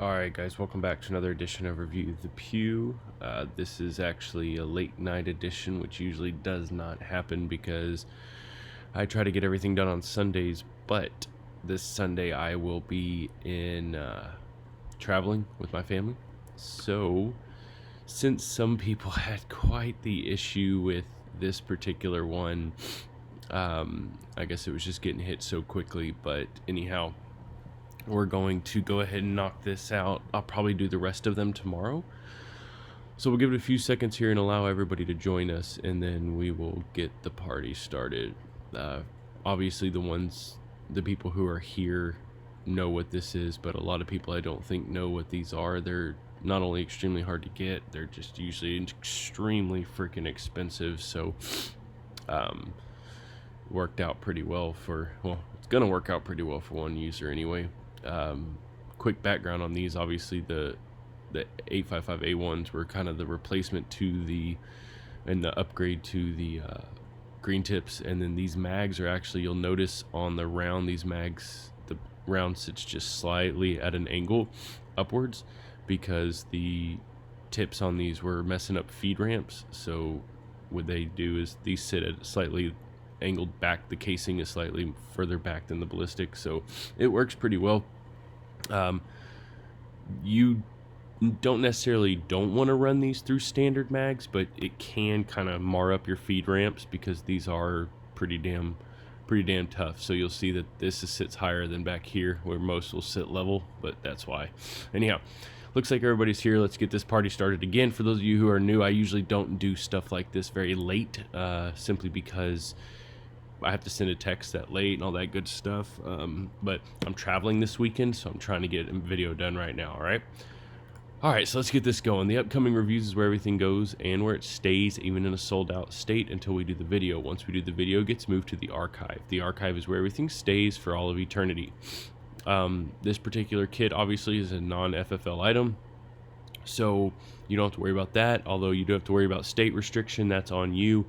Alright guys, welcome back to another edition of Review the Pew. This is actually a late night edition, which usually does not happen because I try to get everything done on Sundays, but this Sunday I will be in traveling with my family. So, since some people had quite the issue with this particular one, I guess it was just getting hit so quickly, but anyhow, we're going to go ahead and knock this out. I'll probably do the rest of them tomorrow. So we'll give it a few seconds here and allow everybody to join us, and then we will get the party started. Obviously, the people who are here know what this is, but a lot of people I don't think know what these are. They're not only extremely hard to get, they're just usually extremely freaking expensive. So, worked out pretty well for, well, it's gonna work out pretty well for one user anyway. Quick background on these: obviously the 855a1s were kind of the replacement to the upgrade to the green tips, and then these mags are actually, you'll notice on the round, these mags, the round sits just slightly at an angle upwards because the tips on these were messing up feed ramps. So what they do is these sit at slightly angled back. The casing is slightly further back than the ballistic, so it works pretty well. You don't necessarily want to run these through standard mags, but it can kind of mar up your feed ramps because these are pretty damn tough. So you'll see that this sits higher than back here where most will sit level, but that's why. Anyhow, looks like everybody's here. Let's get this party started. Again, for those of you who are new, I usually don't do stuff like this very late, simply because I have to send a text that late and all that good stuff. But I'm traveling this weekend, so I'm trying to get a video done right now. All right, so let's get this going. The upcoming reviews is where everything goes and where it stays, even in a sold out state, until we do the video. Once we do the video, it gets moved to the archive. The archive is where everything stays for all of eternity. This particular kit obviously is a non-FFL item, so you don't have to worry about that, although you do have to worry about state restriction. That's on you.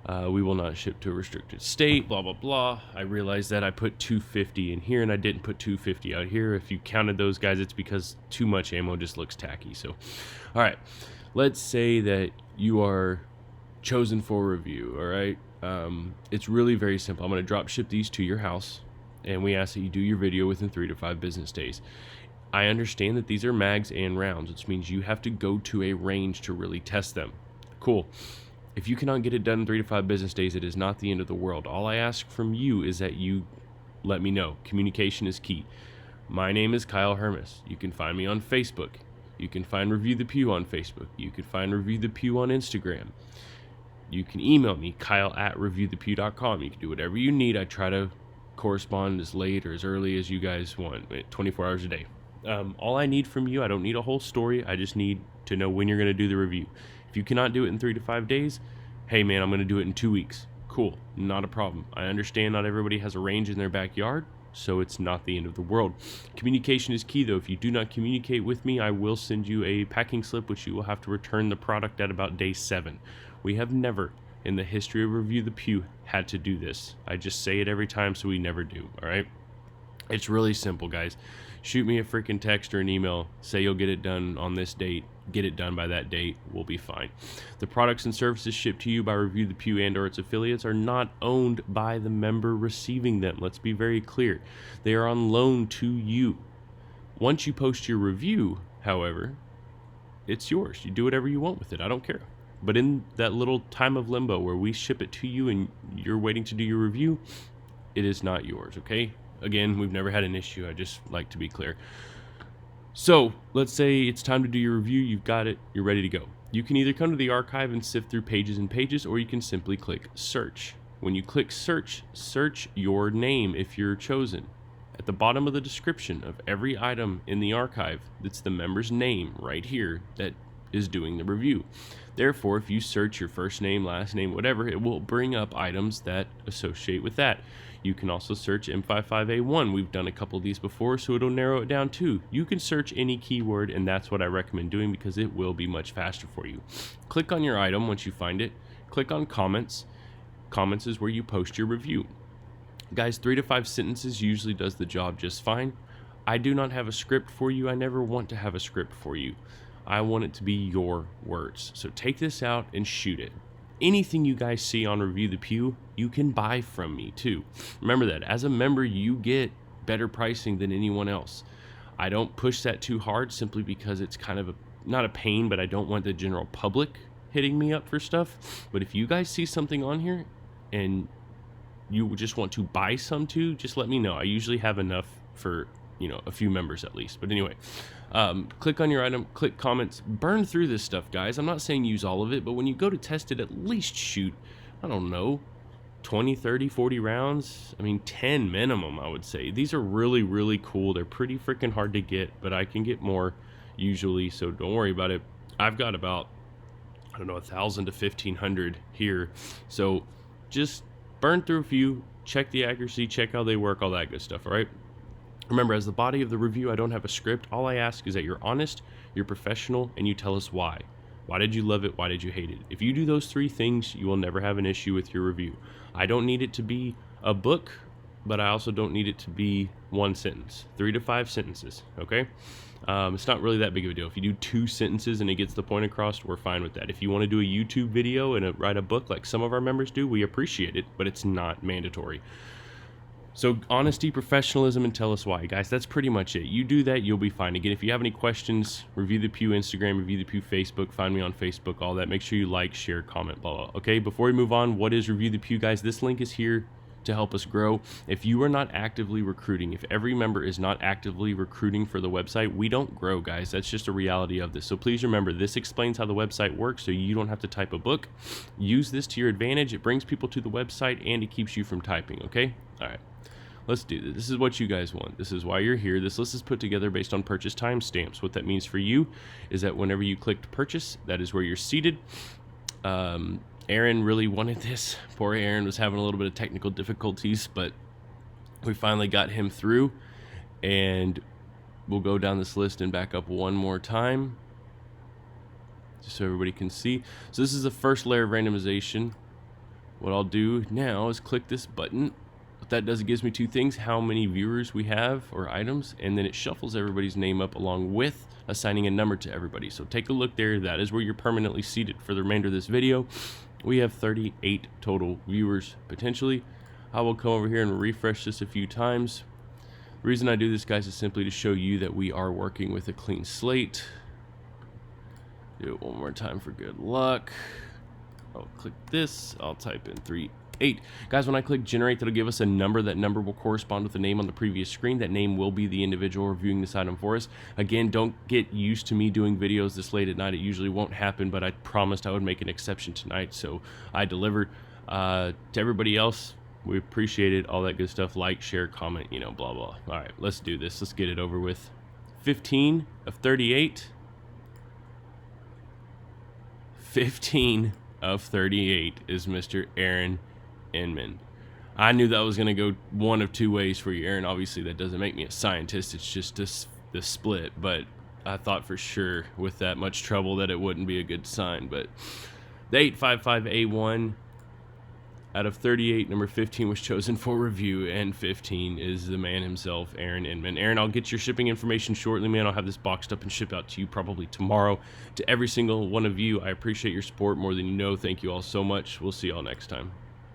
We will not ship to a restricted state, blah, blah, blah. I realized that I put 250 in here and I didn't put 250 out here. If you counted those, guys, it's because too much ammo just looks tacky. So, all right, let's say that you are chosen for review, all right? It's really very simple. I'm going to drop ship these to your house, and we ask that you do your video within 3 to 5 business days. I understand that these are mags and rounds, which means you have to go to a range to really test them. Cool. If you cannot get it done in 3 to 5 business days, it is not the end of the world. All I ask from you is that you let me know. Communication is key. My name is Kyle Hermes. You can find me on Facebook. You can find Review the Pew on Facebook. You can find Review the Pew on Instagram. You can email me, kyle@reviewthepew.com. You can do whatever you need. I try to correspond as late or as early as you guys want, 24 hours a day. All I need from you, I don't need a whole story. I just need to know when you're going to do the review. If you cannot do it in 3 to 5 days, hey man, I'm going to do it in 2 weeks. Cool, not a problem. I understand not everybody has a range in their backyard, so it's not the end of the world. Communication is key though. If you do not communicate with me, I will send you a packing slip, which you will have to return the product at about day 7. We have never in the history of Review the Pew had to do this. I just say it every time, so we never do, all right? It's really simple, guys. Shoot me a freaking text or an email. Say you'll get it done on this date. Get it done by that date. We'll be fine. The products and services shipped to you by Review the Pew and or its affiliates are not owned by the member receiving them. Let's be very clear. They are on loan to you. Once you post your review, however, it's yours. You do whatever you want with it. I don't care. But in that little time of limbo where we ship it to you and you're waiting to do your review, it is not yours, okay? Again, we've never had an issue. I just like to be clear. So let's say it's time to do your review. You've got it. You're ready to go. You can either come to the archive and sift through pages and pages, or you can simply click search. When you click search, search your name if you're chosen. At the bottom of the description of every item in the archive, it's the member's name right here that is doing the review. Therefore, if you search your first name, last name, whatever, it will bring up items that associate with that. You can also search M55A1. We've done a couple of these before, so it'll narrow it down too. You can search any keyword, and that's what I recommend doing because it will be much faster for you. Click on your item once you find it. Click on comments. Comments is where you post your review. Guys, 3 to 5 sentences usually does the job just fine. I do not have a script for you. I never want to have a script for you. I want it to be your words. So take this out and shoot it. Anything you guys see on Review the Pew, you can buy from me too. Remember that. As a member, you get better pricing than anyone else. I don't push that too hard simply because it's kind of not a pain, but I don't want the general public hitting me up for stuff. But if you guys see something on here and you just want to buy some too, just let me know. I usually have enough for, you know, a few members at least. But anyway, click on your item, click comments, burn through this stuff, guys. I'm not saying use all of it, but when you go to test it, at least shoot, I don't know, 20, 30, 40 rounds. I mean, 10 minimum, I would say. These are really, really cool. They're pretty freaking hard to get, but I can get more usually, so don't worry about it. I've got about, I don't know, 1,000 to 1,500 here. So just burn through a few, check the accuracy, check how they work, all that good stuff, all right? Remember, as the body of the review, I don't have a script. All I ask is that you're honest, you're professional, and you tell us why. Why did you love it? Why did you hate it? If you do those 3 things, you will never have an issue with your review. I don't need it to be a book, but I also don't need it to be 1 sentence. 3 to 5 sentences, okay? It's not really that big of a deal. If you do 2 sentences and it gets the point across, we're fine with that. If you want to do a YouTube video and write a book like some of our members do, we appreciate it, but it's not mandatory. So honesty, professionalism, and tell us why, guys. That's pretty much it. You do that, you'll be fine. Again, if you have any questions, Review the Pew Instagram, Review the Pew Facebook, find me on Facebook, all that. Make sure you like, share, comment, blah, blah. Okay, before we move on, what is Review the Pew, guys? This link is here to help us grow. If you are not actively recruiting, if every member is not actively recruiting for the website, we don't grow, guys. That's just a reality of this. So please remember, this explains how the website works so you don't have to type a book. Use this to your advantage. It brings people to the website and it keeps you from typing, okay? All right. Let's do this. This is what you guys want. This is why you're here. This list is put together based on purchase timestamps. What that means for you is that whenever you clicked purchase, that is where you're seated. Aaron really wanted this. Poor Aaron was having a little bit of technical difficulties, but we finally got him through. And we'll go down this list and back up one more time, just so everybody can see. So this is the first layer of randomization. What I'll do now is click this button. What that does, it gives me 2 things: how many viewers we have or items, and then it shuffles everybody's name up along with assigning a number to everybody. So take a look there. That is where you're permanently seated for the remainder of this video. We have 38 total viewers potentially. I will come over here and refresh this a few times. The reason I do this, guys, is simply to show you that we are working with a clean slate. Do it one more time for good luck. I'll click this. I'll type in 38. Guys, when I click generate, that'll give us a number. That number will correspond with the name on the previous screen. That name will be the individual reviewing this item for us. Again, don't get used to me doing videos this late at night. It usually won't happen, but I promised I would make an exception tonight, so I delivered. To everybody else, we appreciate it, all that good stuff. Like, share, comment, you know, blah blah. All right, let's do this. Let's get it over with. 15 of 38. 15 of 38 is Mr. Aaron Inman. I knew that was going to go one of 2 ways for you, Aaron. Obviously, that doesn't make me a scientist. It's just the split. But I thought for sure with that much trouble that it wouldn't be a good sign. But the 855a1 out of 38, number 15 was chosen for review, and 15 is the man himself, Aaron Inman. Aaron, I'll get your shipping information shortly, man. I'll have this boxed up and shipped out to you probably tomorrow. To every single one of you, I appreciate your support more than you know. Thank you all so much. We'll see you all next time.